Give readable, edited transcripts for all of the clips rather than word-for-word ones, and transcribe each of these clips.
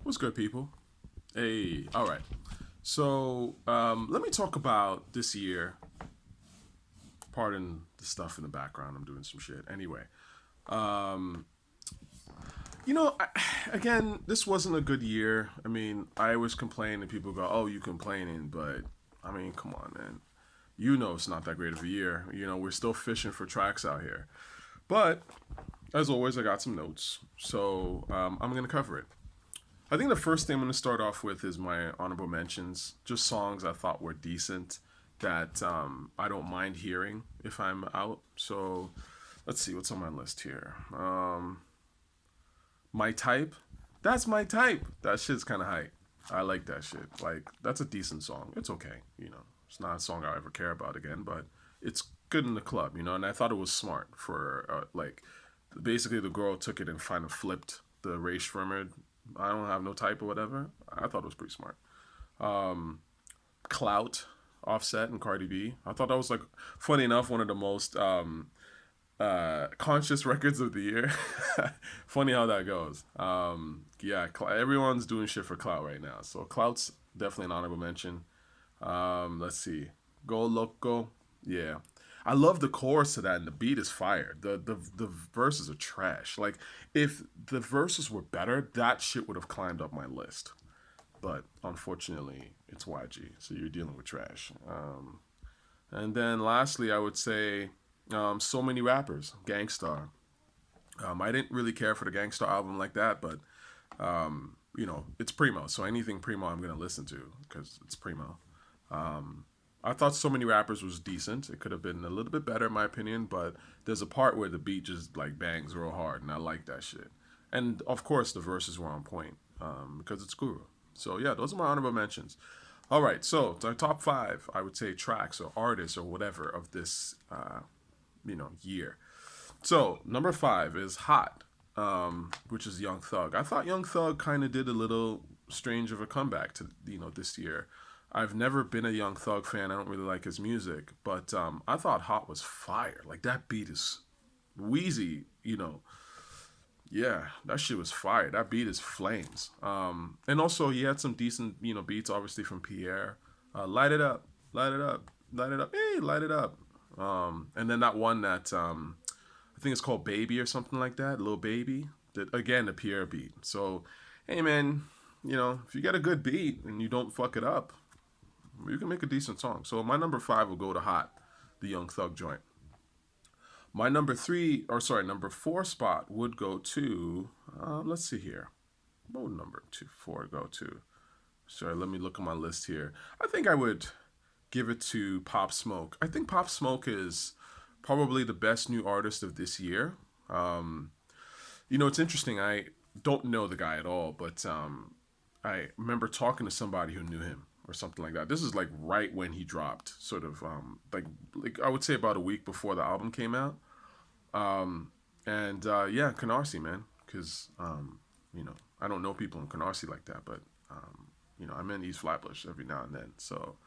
What's good, people? Hey, all right. So let me talk about this year. Pardon the stuff in the background. I'm doing some shit. Anyway, um, again, this wasn't a good year. I mean, I always complain, and people go, "Oh, you complaining?" But I mean, come on, man. You know it's not that great of a year. We're still fishing for tracks out here. But as always, I got some notes, so I'm gonna cover it. I think the first thing I'm going to start off with is my honorable mentions. Just songs I thought were decent that I don't mind hearing if I'm out. So let's see what's on my list here. My Type. That's My Type. That shit's kind of hype. I like that shit. Like, that's a decent song. It's okay. It's not a song I'll ever care about again, but it's good in the club. And I thought it was smart for, basically the girl took it and kind of flipped the race from it. I don't have no type or whatever. I thought it was pretty smart. Clout, Offset, and Cardi B. I thought that was like, funny enough, one of the most conscious records of the year. Funny how that goes. Yeah, everyone's doing shit for Clout right now. So Clout's definitely an honorable mention. Let's see. Go Loco. Yeah. I love the chorus to that, and the beat is fire. The verses are trash. Like, if the verses were better, that shit would have climbed up my list. But unfortunately, it's YG, so you're dealing with trash. And then lastly, I would say so many rappers, Gangstar. I didn't really care for the Gangstar album like that, but it's Primo, so anything Primo I'm gonna listen to because it's Primo. I thought so many rappers was decent. It could have been a little bit better in my opinion, but there's a part where the beat just like bangs real hard, and I like that shit. And of course, the verses were on point because it's Guru. So yeah, those are my honorable mentions. All right, so the top five, I would say tracks or artists or whatever of this, year. So number five is Hot, which is Young Thug. I thought Young Thug kind of did a little strange of a comeback to this year. I've never been a Young Thug fan. I don't really like his music, but I thought Hot was fire. Like that beat is wheezy. Yeah, that shit was fire. That beat is flames. And also he had some decent beats, obviously from Pierre. Light it up, light it up, light it up. Hey, light it up. And then that one that I think it's called Baby or something like that. Little Baby. Again, the Pierre beat. So, hey man, if you got a good beat and you don't fuck it up, you can make a decent song. So my number five will go to Hot, the Young Thug joint. My number four spot would go to, let's see here. What would number four go to? Sorry, let me look at my list here. I think I would give it to Pop Smoke. I think Pop Smoke is probably the best new artist of this year. It's interesting. I don't know the guy at all, but I remember talking to somebody who knew him or something like that. This is like right when he dropped, sort of like I would say about a week before the album came out. And yeah, Canarsie, man, because I don't know people in Canarsie like that, but I'm in East Flatbush every now and then, so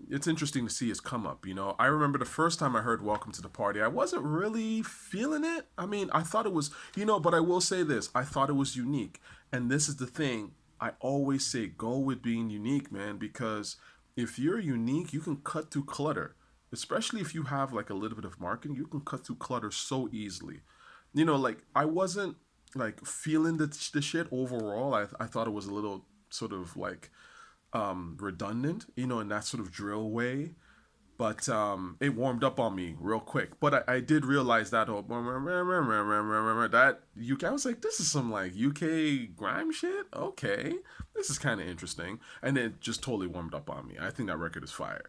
it's interesting to see his come up. I remember the first time I heard "Welcome to the Party," I wasn't really feeling it. I mean, I thought it was, but I will say this: I thought it was unique, and this is the thing. I always say, go with being unique, man, because if you're unique, you can cut through clutter. Especially if you have like a little bit of marketing, you can cut through clutter so easily. Like I wasn't like feeling the shit overall. I thought it was a little sort of like redundant, in that sort of drill way. But it warmed up on me real quick. But I did realize that that UK. I was like, this is some like UK grime shit. Okay, this is kind of interesting. And it just totally warmed up on me. I think that record is fire.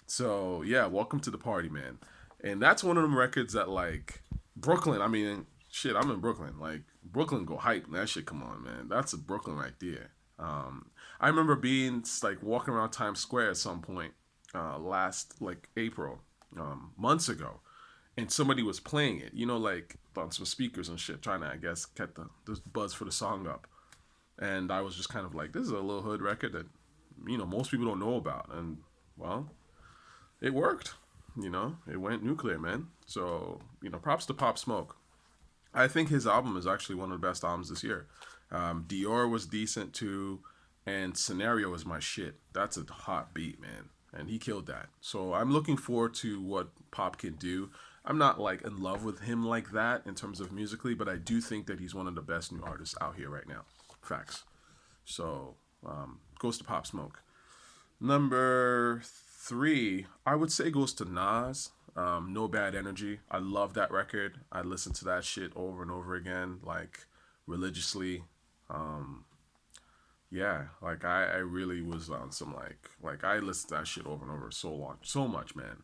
So yeah, welcome to the party, man. And that's one of them records that like Brooklyn. I mean, shit, I'm in Brooklyn. Like Brooklyn go hype. That shit, come on, man. That's a Brooklyn right there. I remember being like walking around Times Square at some point last like April, months ago, and somebody was playing it. Like on some speakers and shit, trying to I guess get the buzz for the song up. And I was just kind of like, this is a little hood record that most people don't know about, and well, it worked. It went nuclear, man. So props to Pop Smoke. I think his album is actually one of the best albums this year. Dior was decent too, and Scenario was my shit. That's a hot beat, man, and he killed that. So I'm looking forward to what Pop can do. I'm not like in love with him like that in terms of musically, but I do think that he's one of the best new artists out here right now. Facts. So goes to Pop Smoke. Number three, I would say goes to Nas. No Bad Energy. I love that record. I listen to that shit over and over again, like religiously. Um, yeah, like I really was on some like I listened to that shit over and over so long, so much, man.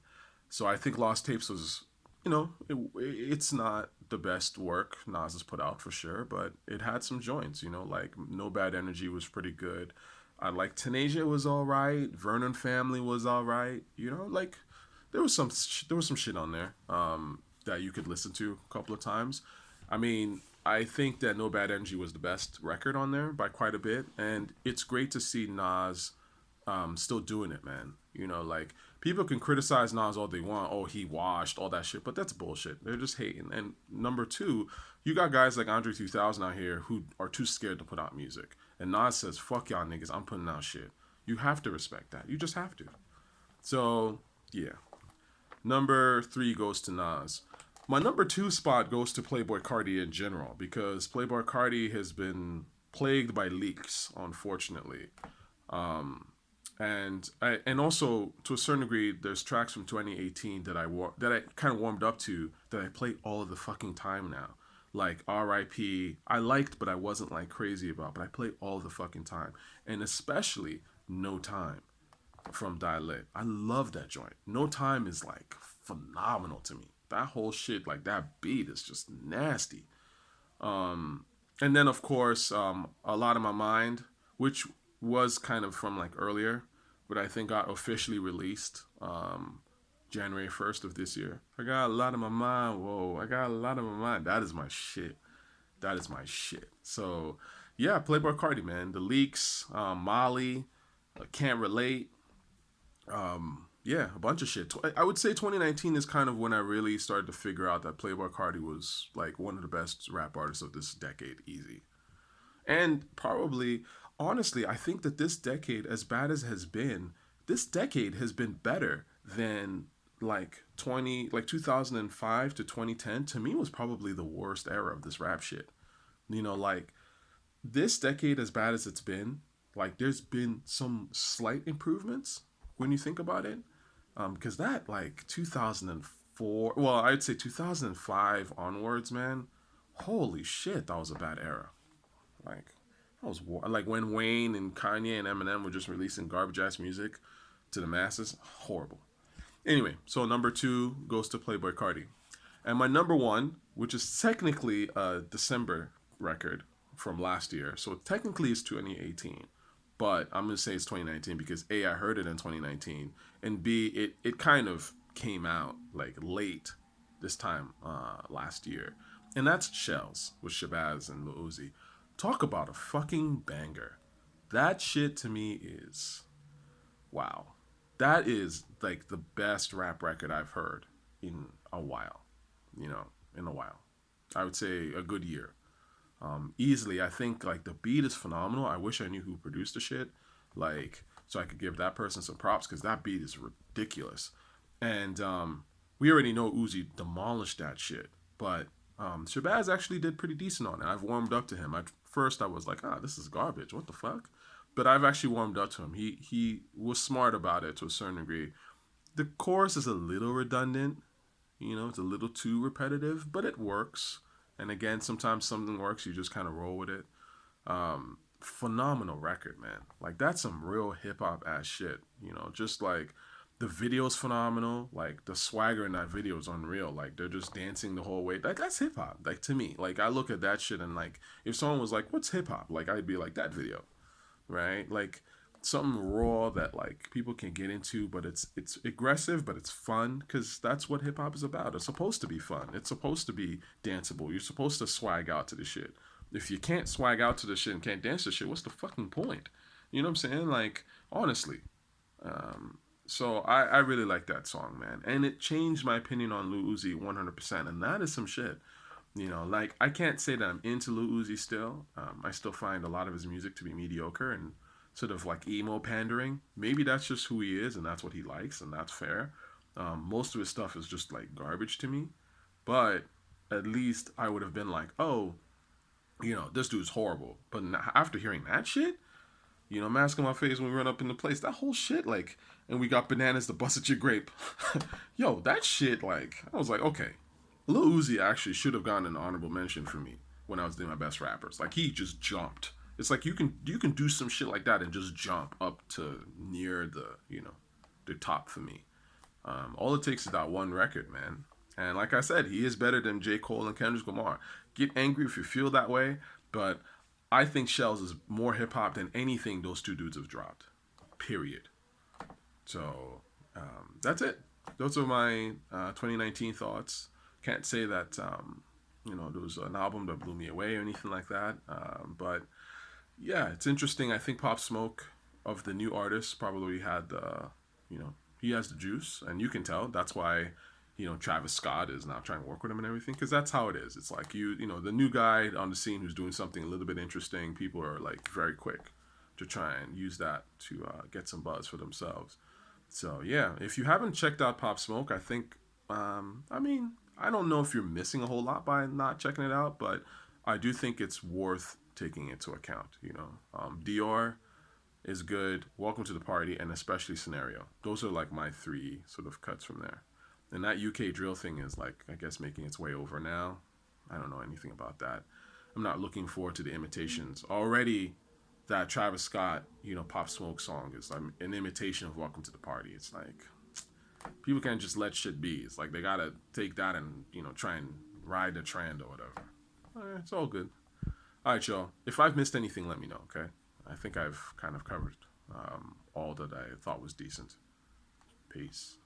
So I think Lost Tapes was, it's not the best work Nas has put out for sure, but it had some joints, like No Bad Energy was pretty good. I like Tenasia was all right. Vernon Family was all right. Like there was some shit on there that you could listen to a couple of times. I mean, I think that No Bad Energy was the best record on there by quite a bit, and it's great to see Nas still doing it, man. Like people can criticize Nas all they want. Oh, he washed all that shit, but that's bullshit. They're just hating. And number two, you got guys like Andre 3000 out here who are too scared to put out music, and Nas says, "Fuck y'all niggas, I'm putting out shit." You have to respect that. You just have to. So yeah, number three goes to Nas. My number two spot goes to Playboi Carti in general because Playboi Carti has been plagued by leaks, unfortunately. And also to a certain degree, there's tracks from 2018 that I kind of warmed up to that I play all of the fucking time now. Like R.I.P. I liked, but I wasn't like crazy about. But I play all the fucking time, and especially No Time from Dialect. I love that joint. No Time is like phenomenal to me. That whole shit, like that beat is just nasty. And then of course, a lot of my mind, which was kind of from like earlier, but I think got officially released January 1st of this year. I got a lot of my mind. Whoa, I got a lot of my mind. That is my shit. That is my shit. So yeah, Playboy Cardi, man. The leaks, Molly, can't relate. Yeah, a bunch of shit. I would say 2019 is kind of when I really started to figure out that Playboy Cardi was like one of the best rap artists of this decade, easy. And probably, honestly, I think that this decade, as bad as it has been, this decade has been better than like 2005 to 2010. To me, was probably the worst era of this rap shit. Like this decade, as bad as it's been, like there's been some slight improvements when you think about it. Because that like 2004, well, I'd say 2005 onwards, man. Holy shit, that was a bad era. Like like when Wayne and Kanye and Eminem were just releasing garbage ass music to the masses. Horrible. Anyway, so number two goes to Playboy Cardi, and my number one, which is technically a December record from last year, so technically it's 2018, but I'm gonna say it's 2019 because A, I heard it in 2019, and B, it kind of came out like late this time last year, and that's Shells with Shabazz and Lil Uzi. Talk about a fucking banger. That shit to me is wow. That is like the best rap record I've heard in a while. In a while. I would say a good year. Easily, I think like the beat is phenomenal. I wish I knew who produced the shit, like so I could give that person some props because that beat is ridiculous. And we already know Uzi demolished that shit, but Shabazz actually did pretty decent on it. I've warmed up to him. At first, I was like, this is garbage. What the fuck? But I've actually warmed up to him. He was smart about it to a certain degree. The chorus is a little redundant. It's a little too repetitive, but it works. And again, sometimes something works, you just kind of roll with it. Phenomenal record, man. Like that's some real hip hop ass shit. Just like the video's phenomenal. Like the swagger in that video is unreal. Like they're just dancing the whole way. Like that's hip hop. Like to me, like I look at that shit and like if someone was like, "What's hip hop?" Like I'd be like that video, right? Like something raw that like people can get into, but it's aggressive, but it's fun because that's what hip hop is about. It's supposed to be fun. It's supposed to be danceable. You're supposed to swag out to the shit. If you can't swag out to the shit and can't dance to shit, what's the fucking point? You know what I'm saying? Like honestly. So I really like that song, man, and it changed my opinion on Lil Uzi 100%, and that is some shit. You know, like I can't say that I'm into Lil Uzi still. I still find a lot of his music to be mediocre and sort of like emo pandering. Maybe that's just who he is and that's what he likes and that's fair. Most of his stuff is just like garbage to me. But at least I would have been like, oh, you know, this dude's horrible. But after hearing that shit, you know, mask on my face when we run up in the place, that whole shit, like, and we got bananas to bust at your grape. Yo, that shit, like, I was like, okay, Lil Uzi actually should have gotten an honorable mention for me when I was doing my best rappers. Like, he just jumped. It's like you can do some shit like that and just jump up to near the, you know, the top for me. All it takes is that one record, man. And like I said, he is better than J. Cole and Kendrick Lamar. Get angry if you feel that way, but I think Shells is more hip hop than anything those two dudes have dropped. Period. So that's it. Those are my 2019 thoughts. Can't say that you know there was an album that blew me away or anything like that. But yeah, it's interesting. I think Pop Smoke of the new artists probably had you know, he has the juice, and you can tell. That's why, you know, Travis Scott is now trying to work with him and everything, because that's how it is. It's like you know, the new guy on the scene who's doing something a little bit interesting. People are like very quick to try and use that to get some buzz for themselves. So yeah, if you haven't checked out Pop Smoke, I think, I mean, I don't know if you're missing a whole lot by not checking it out, but I do think it's worth taking into account. You know, Dior is good. Welcome to the Party, and especially Scenario. Those are like my three sort of cuts from there. And that UK drill thing is like, I guess, making its way over now. I don't know anything about that. I'm not looking forward to the imitations. Already, that Travis Scott, you know, Pop Smoke song is an imitation of Welcome to the Party. It's like, people can't just let shit be. It's like they gotta take that and, you know, try and ride the trend or whatever. It's all good. All right, y'all. If I've missed anything, let me know, okay? I think I've kind of covered all that I thought was decent. Peace.